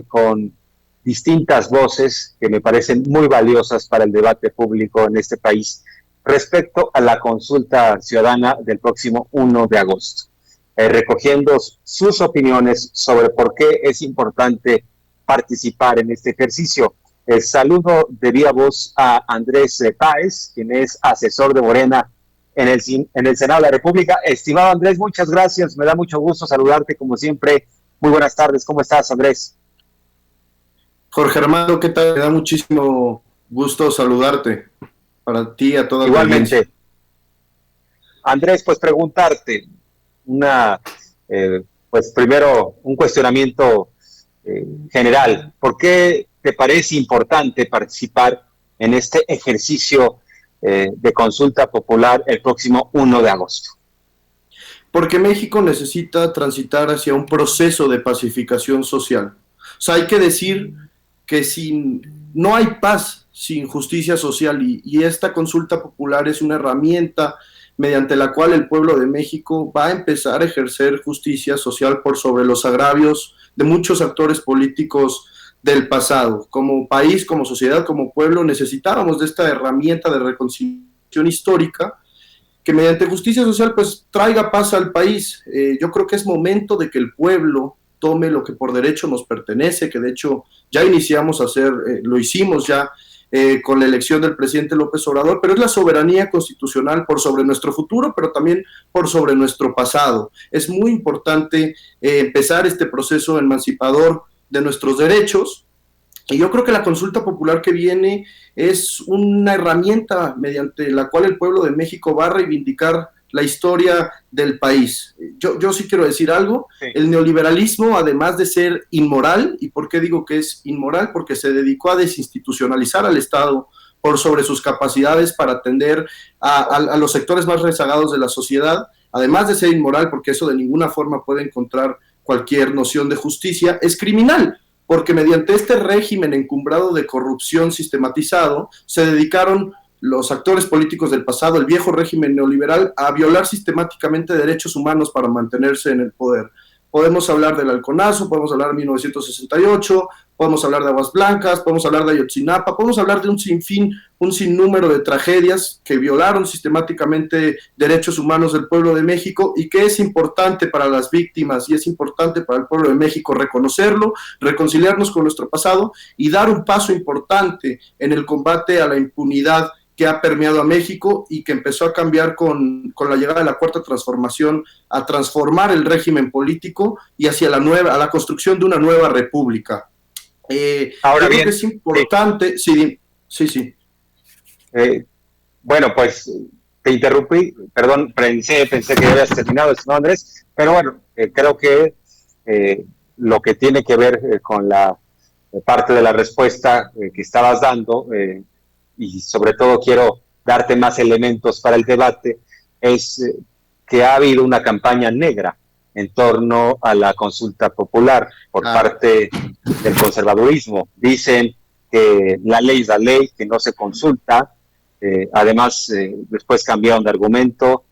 con distintas voces que me parecen muy valiosas para el debate público en este país respecto a la consulta ciudadana del próximo 1 de agosto, recogiendo sus opiniones sobre por qué es importante participar en este ejercicio. Saludo de viva voz a Andrés Páez, quien es asesor de Morena en el Senado de la República. Estimado Andrés, muchas gracias, me da mucho gusto saludarte como siempre. Muy buenas tardes, ¿cómo estás, Andrés? Jorge Armando, ¿qué tal? Me da muchísimo gusto saludarte, para ti y a toda la audiencia. Igualmente. Andrés, pues preguntarte pues primero un cuestionamiento general. ¿Por qué te parece importante participar en este ejercicio de consulta popular el próximo 1 de agosto? Porque México necesita transitar hacia un proceso de pacificación social. O sea, hay que decir que no hay paz sin justicia social y esta consulta popular es una herramienta mediante la cual el pueblo de México va a empezar a ejercer justicia social por sobre los agravios de muchos actores políticos del pasado. Como país, como sociedad, como pueblo, necesitábamos de esta herramienta de reconciliación histórica que mediante justicia social pues traiga paz al país. Yo creo que es momento de que el pueblo tome lo que por derecho nos pertenece, que de hecho ya iniciamos a hacer, lo hicimos ya con la elección del presidente López Obrador, pero es la soberanía constitucional por sobre nuestro futuro, pero también por sobre nuestro pasado. Es muy importante empezar este proceso emancipador de nuestros derechos, y yo creo que la consulta popular que viene es una herramienta mediante la cual el pueblo de México va a reivindicar la historia del país. Yo sí quiero decir algo, sí. El neoliberalismo, además de ser inmoral, ¿y por qué digo que es inmoral? Porque se dedicó a desinstitucionalizar al Estado por sobre sus capacidades para atender a los sectores más rezagados de la sociedad, además de ser inmoral, porque eso de ninguna forma puede encontrar cualquier noción de justicia, es criminal, porque mediante este régimen encumbrado de corrupción sistematizado, se dedicaron los actores políticos del pasado, el viejo régimen neoliberal, a violar sistemáticamente derechos humanos para mantenerse en el poder. Podemos hablar del Halconazo, podemos hablar de 1968, podemos hablar de Aguas Blancas, podemos hablar de Ayotzinapa, podemos hablar de un sinfín, un sinnúmero de tragedias que violaron sistemáticamente derechos humanos del pueblo de México y que es importante para las víctimas y es importante para el pueblo de México reconocerlo, reconciliarnos con nuestro pasado y dar un paso importante en el combate a la impunidad que ha permeado a México y que empezó a cambiar con la llegada de la Cuarta Transformación, a transformar el régimen político y hacia a la construcción de una nueva república. Ahora bien, creo que es importante, sí. Bueno, pues te interrumpí, perdón, pensé que ya habías terminado, ¿no, Andrés? Pero bueno, creo que lo que tiene que ver con la parte de la respuesta que estabas dando, y sobre todo quiero darte más elementos para el debate, es que ha habido una campaña negra en torno a la consulta popular por parte del conservadurismo. Dicen que la ley es la ley, que no se consulta. Además, después cambiaron de argumento,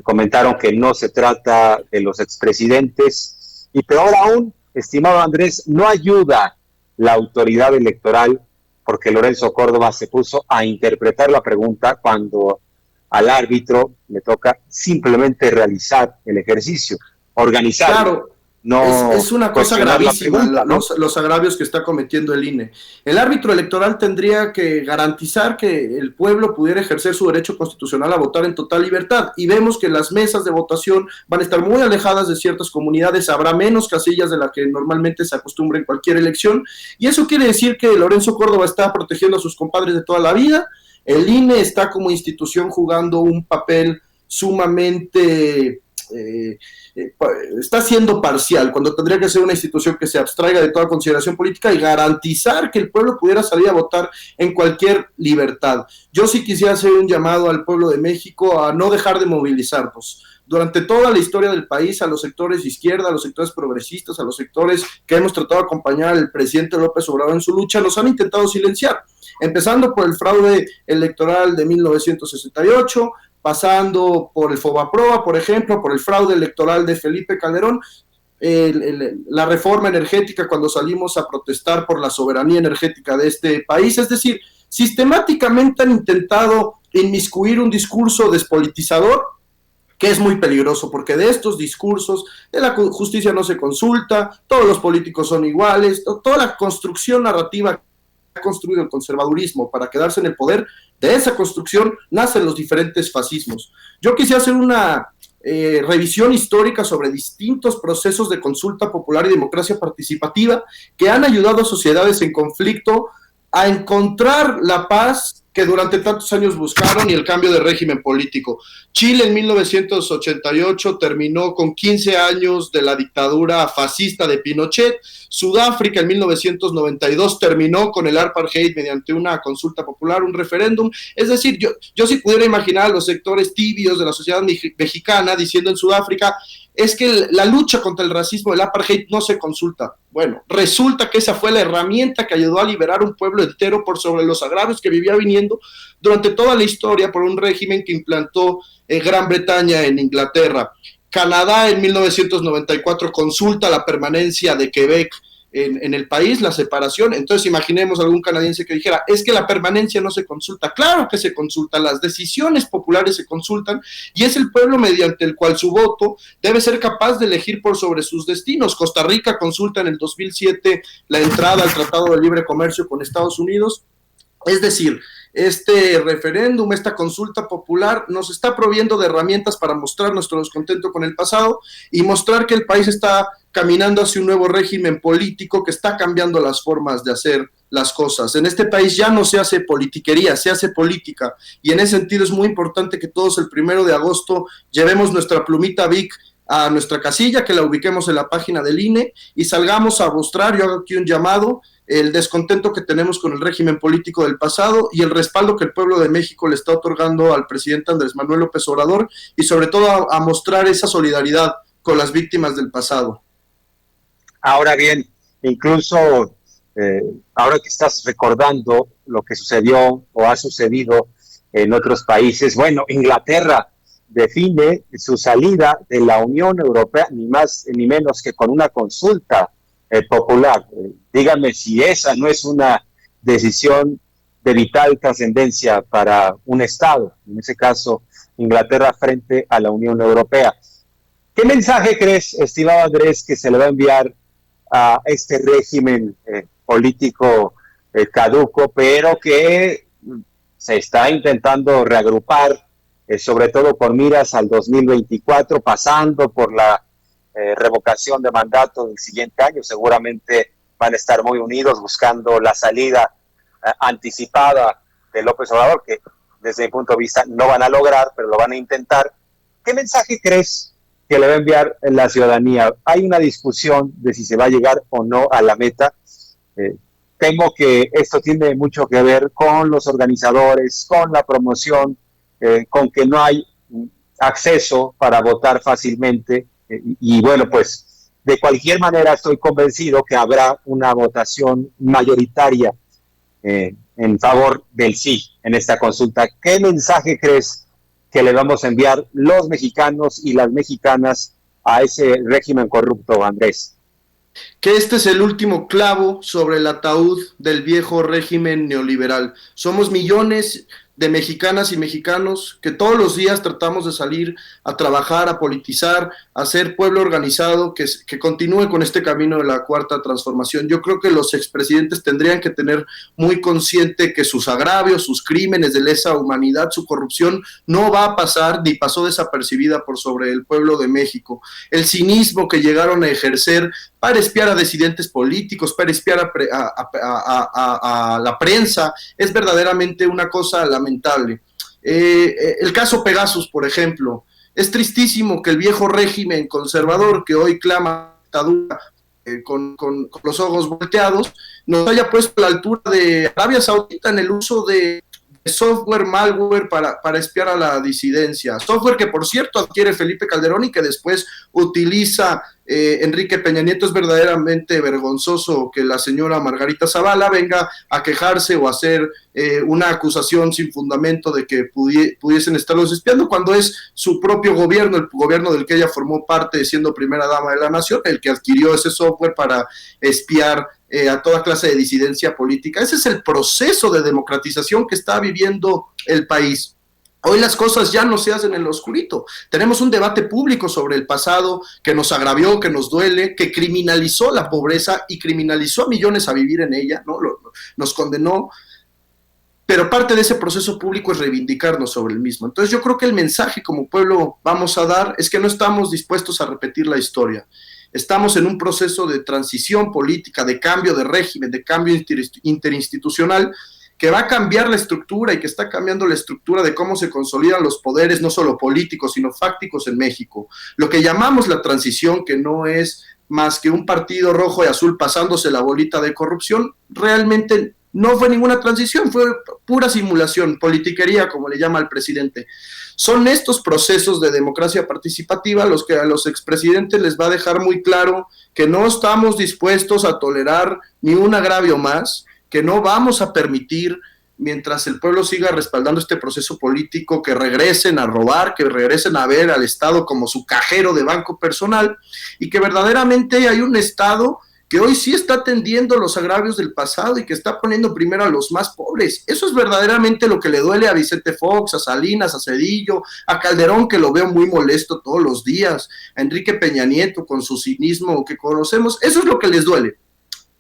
comentaron que no se trata de los expresidentes. Y peor aún, estimado Andrés, no ayuda la autoridad electoral porque Lorenzo Córdoba se puso a interpretar la pregunta cuando al árbitro le toca simplemente realizar el ejercicio, organizarlo. Claro, no es una cosa gravísima pregunta, ¿no? los agravios que está cometiendo el INE. El árbitro electoral tendría que garantizar que el pueblo pudiera ejercer su derecho constitucional a votar en total libertad, y vemos que las mesas de votación van a estar muy alejadas de ciertas comunidades, habrá menos casillas de las que normalmente se acostumbra en cualquier elección, y eso quiere decir que Lorenzo Córdoba está protegiendo a sus compadres de toda la vida. El INE está como institución jugando un papel sumamente... está siendo parcial, cuando tendría que ser una institución que se abstraiga de toda consideración política y garantizar que el pueblo pudiera salir a votar en cualquier libertad. Yo sí quisiera hacer un llamado al pueblo de México a no dejar de movilizarnos. Durante toda la historia del país, a los sectores de izquierda, a los sectores progresistas, a los sectores que hemos tratado de acompañar al presidente López Obrador en su lucha, nos han intentado silenciar, empezando por el fraude electoral de 1968, pasando por el Fobaproa, por ejemplo, por el fraude electoral de Felipe Calderón. la reforma energética cuando salimos a protestar por la soberanía energética de este país. Es decir, sistemáticamente han intentado inmiscuir un discurso despolitizador que es muy peligroso, porque de estos discursos, de la justicia no se consulta, todos los políticos son iguales, toda la construcción narrativa que ha construido el conservadurismo para quedarse en el poder, de esa construcción nacen los diferentes fascismos. Yo quisiera hacer una revisión histórica sobre distintos procesos de consulta popular y democracia participativa que han ayudado a sociedades en conflicto a encontrar la paz que durante tantos años buscaron y el cambio de régimen político. Chile en 1988 terminó con 15 años de la dictadura fascista de Pinochet. Sudáfrica en 1992 terminó con el apartheid mediante una consulta popular, un referéndum. Es decir, yo sí pudiera imaginar a los sectores tibios de la sociedad mexicana diciendo en Sudáfrica, es que la lucha contra el racismo, el apartheid, no se consulta. Bueno, resulta que esa fue la herramienta que ayudó a liberar un pueblo entero por sobre los agravios que vivía viniendo durante toda la historia por un régimen que implantó Gran Bretaña en Inglaterra. Canadá en 1994 consulta la permanencia de Quebec en el país, la separación. Entonces imaginemos algún canadiense que dijera, es que la permanencia no se consulta. Claro que se consulta, las decisiones populares se consultan y es el pueblo mediante el cual su voto debe ser capaz de elegir por sobre sus destinos. Costa Rica consulta en el 2007 la entrada al Tratado de Libre Comercio con Estados Unidos. Es decir, este referéndum, esta consulta popular nos está proviendo de herramientas para mostrar nuestro descontento con el pasado y mostrar que el país está caminando hacia un nuevo régimen político que está cambiando las formas de hacer las cosas. En este país ya no se hace politiquería, se hace política, y en ese sentido es muy importante que todos el 1 de agosto llevemos nuestra plumita Bic a nuestra casilla, que la ubiquemos en la página del INE y salgamos a mostrar, yo hago aquí un llamado, el descontento que tenemos con el régimen político del pasado y el respaldo que el pueblo de México le está otorgando al presidente Andrés Manuel López Obrador, y sobre todo a mostrar esa solidaridad con las víctimas del pasado. Ahora bien, incluso ahora que estás recordando lo que sucedió o ha sucedido en otros países, bueno, Inglaterra define su salida de la Unión Europea ni más ni menos que con una consulta popular. Dígame si esa no es una decisión de vital trascendencia para un Estado, en ese caso Inglaterra frente a la Unión Europea. ¿Qué mensaje crees, estimado Andrés, que se le va a enviar a este régimen político caduco, pero que se está intentando reagrupar, sobre todo con miras al 2024, pasando por la revocación de mandato del siguiente año? Seguramente van a estar muy unidos buscando la salida anticipada de López Obrador, que desde mi punto de vista no van a lograr, pero lo van a intentar. ¿Qué mensaje crees que le va a enviar la ciudadanía? Hay una discusión de si se va a llegar o no a la meta. Temo que esto tiene mucho que ver con los organizadores, con la promoción, con que no hay acceso para votar fácilmente. Y bueno, pues de cualquier manera estoy convencido que habrá una votación mayoritaria en favor del sí en esta consulta. ¿Qué mensaje crees que le vamos a enviar los mexicanos y las mexicanas a ese régimen corrupto, Andrés? Que este es el último clavo sobre el ataúd del viejo régimen neoliberal. Somos millones de mexicanas y mexicanos que todos los días tratamos de salir a trabajar, a politizar, a ser pueblo organizado que continúe con este camino de la cuarta transformación. Yo creo que los expresidentes tendrían que tener muy consciente que sus agravios, sus crímenes de lesa humanidad, su corrupción no va a pasar ni pasó desapercibida por sobre el pueblo de México. El cinismo que llegaron a ejercer para espiar a disidentes políticos, para espiar a la prensa, es verdaderamente una cosa lamentable. El caso Pegasus, por ejemplo, es tristísimo que el viejo régimen conservador que hoy clama dictadura con los ojos volteados nos haya puesto a la altura de Arabia Saudita en el uso de software, malware para espiar a la disidencia. Software que, por cierto, adquiere Felipe Calderón y que después utiliza Enrique Peña Nieto. Es verdaderamente vergonzoso que la señora Margarita Zavala venga a quejarse o hacer una acusación sin fundamento de que pudiesen estarlos espiando, cuando es su propio gobierno, el gobierno del que ella formó parte siendo primera dama de la nación, el que adquirió ese software para espiar a toda clase de disidencia política. Ese es el proceso de democratización que está viviendo el país. Hoy las cosas ya no se hacen en lo oscurito. Tenemos un debate público sobre el pasado que nos agravió, que nos duele, que criminalizó la pobreza y criminalizó a millones a vivir en ella, ¿no? Nos condenó, pero parte de ese proceso público es reivindicarnos sobre el mismo. Entonces yo creo que el mensaje como pueblo vamos a dar es que no estamos dispuestos a repetir la historia. Estamos en un proceso de transición política, de cambio de régimen, de cambio interinstitucional, que va a cambiar la estructura y que está cambiando la estructura de cómo se consolidan los poderes, no solo políticos, sino fácticos en México. Lo que llamamos la transición, que no es más que un partido rojo y azul pasándose la bolita de corrupción, realmente no fue ninguna transición, fue pura simulación, politiquería, como le llama el presidente. Son estos procesos de democracia participativa los que a los expresidentes les va a dejar muy claro que no estamos dispuestos a tolerar ni un agravio más, que no vamos a permitir, mientras el pueblo siga respaldando este proceso político, que regresen a robar, que regresen a ver al Estado como su cajero de banco personal, y que verdaderamente hay un Estado que hoy sí está atendiendo los agravios del pasado y que está poniendo primero a los más pobres. Eso es verdaderamente lo que le duele a Vicente Fox, a Salinas, a Zedillo, a Calderón, que lo veo muy molesto todos los días, a Enrique Peña Nieto con su cinismo que conocemos. Eso es lo que les duele.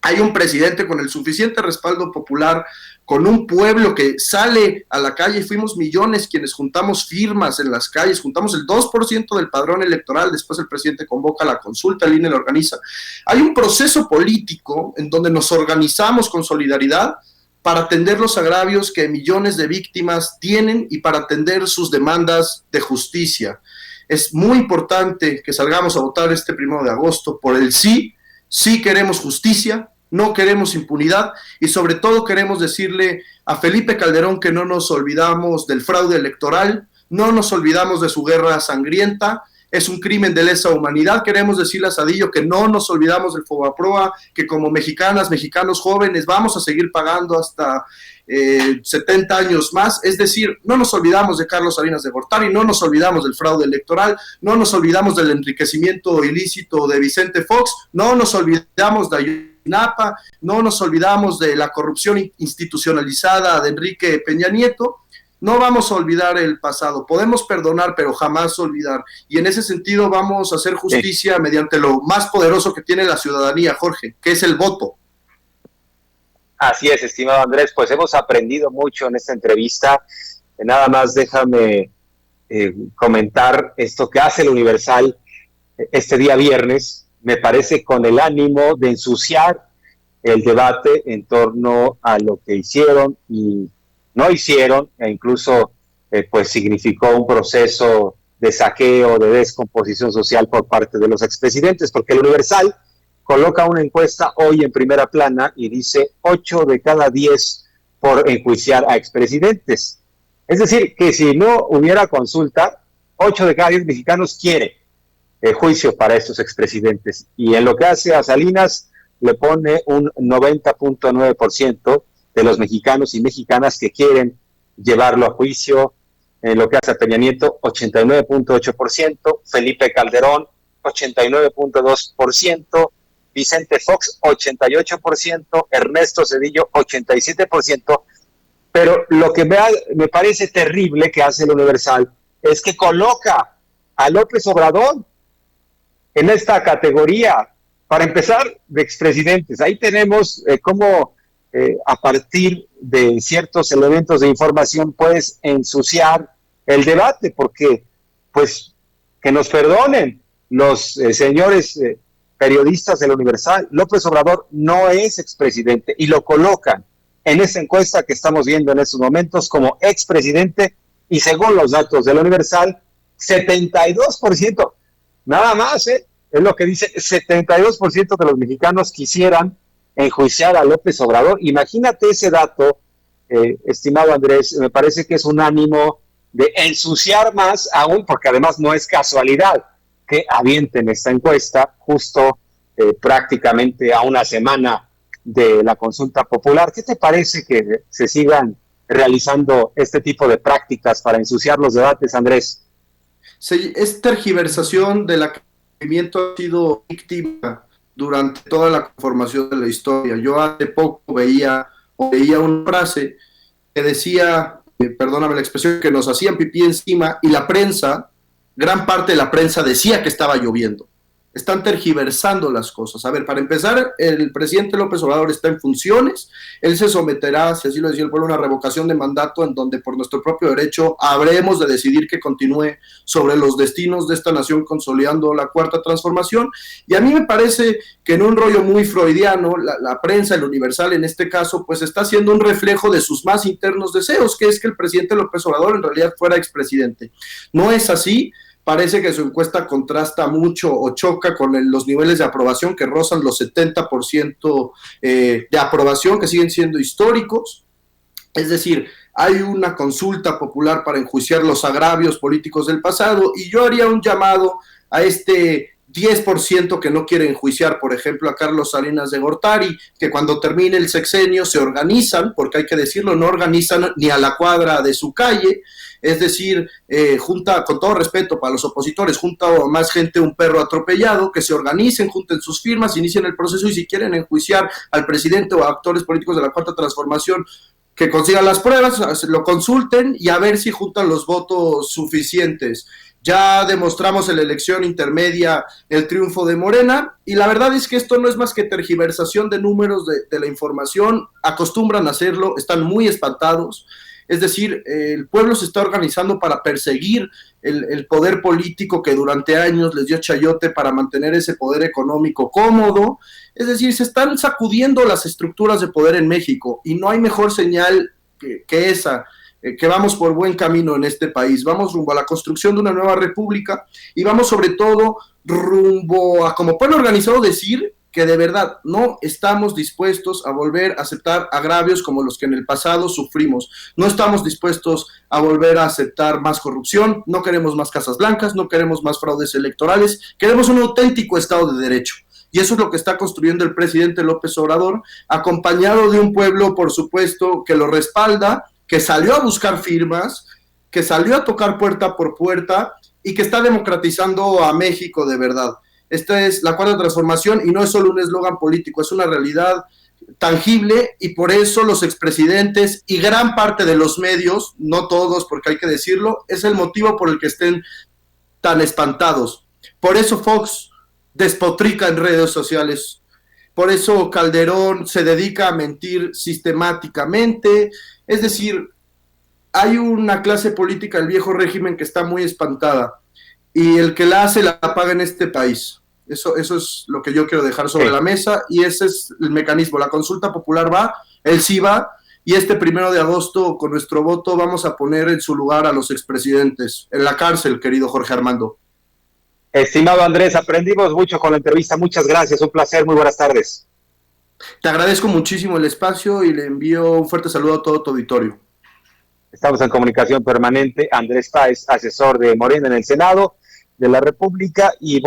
Hay un presidente con el suficiente respaldo popular, con un pueblo que sale a la calle, fuimos millones quienes juntamos firmas en las calles, juntamos el 2% del padrón electoral, después el presidente convoca la consulta, el INE la organiza. Hay un proceso político en donde nos organizamos con solidaridad para atender los agravios que millones de víctimas tienen y para atender sus demandas de justicia. Es muy importante que salgamos a votar este 1 de agosto por el sí. Sí queremos justicia, no queremos impunidad y sobre todo queremos decirle a Felipe Calderón que no nos olvidamos del fraude electoral, no nos olvidamos de su guerra sangrienta, es un crimen de lesa humanidad. Queremos decirle a Zedillo que no nos olvidamos del Fobaproa, que como mexicanas, mexicanos jóvenes vamos a seguir pagando hasta 70 años más, es decir, no nos olvidamos de Carlos Salinas de Gortari, no nos olvidamos del fraude electoral, no nos olvidamos del enriquecimiento ilícito de Vicente Fox, no nos olvidamos de Ayotzinapa, no nos olvidamos de la corrupción institucionalizada de Enrique Peña Nieto. No vamos a olvidar el pasado, podemos perdonar, pero jamás olvidar, y en ese sentido vamos a hacer justicia mediante lo más poderoso que tiene la ciudadanía, Jorge, que es el voto. Así es, estimado Andrés, pues hemos aprendido mucho en esta entrevista. Nada más déjame comentar esto que hace el Universal este día viernes, me parece con el ánimo de ensuciar el debate en torno a lo que hicieron y no hicieron, e incluso pues significó un proceso de saqueo, de descomposición social por parte de los expresidentes, porque el Universal coloca una encuesta hoy en primera plana y dice 8 de cada 10 por enjuiciar a expresidentes. Es decir, que si no hubiera consulta, 8 de cada 10 mexicanos quiere juicio para estos expresidentes. Y en lo que hace a Salinas, le pone un 90.9% de los mexicanos y mexicanas que quieren llevarlo a juicio. En lo que hace a Peña Nieto, 89.8%, Felipe Calderón, 89.2%, Vicente Fox, 88%, Ernesto Zedillo, 87%, pero lo que me parece terrible que hace el Universal es que coloca a López Obrador en esta categoría, para empezar, de expresidentes. Ahí tenemos cómo a partir de ciertos elementos de información puedes ensuciar el debate, porque pues que nos perdonen los señores periodistas del Universal, López Obrador no es expresidente y lo colocan en esa encuesta que estamos viendo en estos momentos como expresidente, y según los datos del Universal, 72%, nada más, es lo que dice, 72% de los mexicanos quisieran enjuiciar a López Obrador. Imagínate ese dato estimado Andrés, me parece que es un ánimo de ensuciar más aún, porque además no es casualidad que avienten esta encuesta justo prácticamente a una semana de la consulta popular. ¿Qué te parece que se sigan realizando este tipo de prácticas para ensuciar los debates, Andrés? Sí, es tergiversación de la que el movimiento ha sido víctima durante toda la conformación de la historia. Yo hace poco veía una frase que decía, perdóname la expresión, que nos hacían pipí encima y la prensa, gran parte de la prensa decía que estaba lloviendo. Están tergiversando las cosas. A ver, para empezar, el presidente López Obrador está en funciones, él se someterá, si así lo decía el pueblo, a una revocación de mandato en donde por nuestro propio derecho habremos de decidir que continúe sobre los destinos de esta nación consolidando la cuarta transformación. Y a mí me parece que en un rollo muy freudiano, la prensa, el Universal en este caso, pues está haciendo un reflejo de sus más internos deseos, que es que el presidente López Obrador en realidad fuera expresidente. No es así. Parece que su encuesta contrasta mucho o choca con los niveles de aprobación que rozan los 70% de aprobación, que siguen siendo históricos. Es decir, hay una consulta popular para enjuiciar los agravios políticos del pasado y yo haría un llamado a este 10% que no quiere enjuiciar, por ejemplo, a Carlos Salinas de Gortari, que cuando termine el sexenio se organizan, porque hay que decirlo, no organizan ni a la cuadra de su calle, es decir, junta, con todo respeto para los opositores, junta a más gente un perro atropellado, que se organicen, junten sus firmas, inicien el proceso y si quieren enjuiciar al presidente o a actores políticos de la Cuarta Transformación, que consigan las pruebas, lo consulten y a ver si juntan los votos suficientes. Ya demostramos en la elección intermedia el triunfo de Morena y la verdad es que esto no es más que tergiversación de números de la información, acostumbran a hacerlo, están muy espantados. Es decir, el pueblo se está organizando para perseguir el poder político que durante años les dio chayote para mantener ese poder económico cómodo. Es decir, se están sacudiendo las estructuras de poder en México y no hay mejor señal que esa, que vamos por buen camino en este país. Vamos rumbo a la construcción de una nueva república y vamos sobre todo rumbo a, como pueblo organizado, decir que de verdad no estamos dispuestos a volver a aceptar agravios como los que en el pasado sufrimos. No estamos dispuestos a volver a aceptar más corrupción, no queremos más casas blancas, no queremos más fraudes electorales, queremos un auténtico Estado de Derecho. Y eso es lo que está construyendo el presidente López Obrador, acompañado de un pueblo, por supuesto, que lo respalda, que salió a buscar firmas, que salió a tocar puerta por puerta y que está democratizando a México de verdad. Esta es la cuarta transformación y no es solo un eslogan político, es una realidad tangible y por eso los expresidentes y gran parte de los medios, no todos porque hay que decirlo, es el motivo por el que estén tan espantados. Por eso Fox despotrica en redes sociales, por eso Calderón se dedica a mentir sistemáticamente, es decir, hay una clase política del viejo régimen que está muy espantada y el que la hace la paga en este país. Eso es lo que yo quiero dejar sobre la mesa y ese es el mecanismo. La consulta popular va, él sí va, y este 1 de agosto con nuestro voto vamos a poner en su lugar a los expresidentes, en la cárcel, querido Jorge Armando. Estimado Andrés, aprendimos mucho con la entrevista, muchas gracias, un placer, muy buenas tardes. Te agradezco muchísimo el espacio y le envío un fuerte saludo a todo tu auditorio. Estamos en comunicación permanente, Andrés Páez, asesor de Morena en el Senado de la República y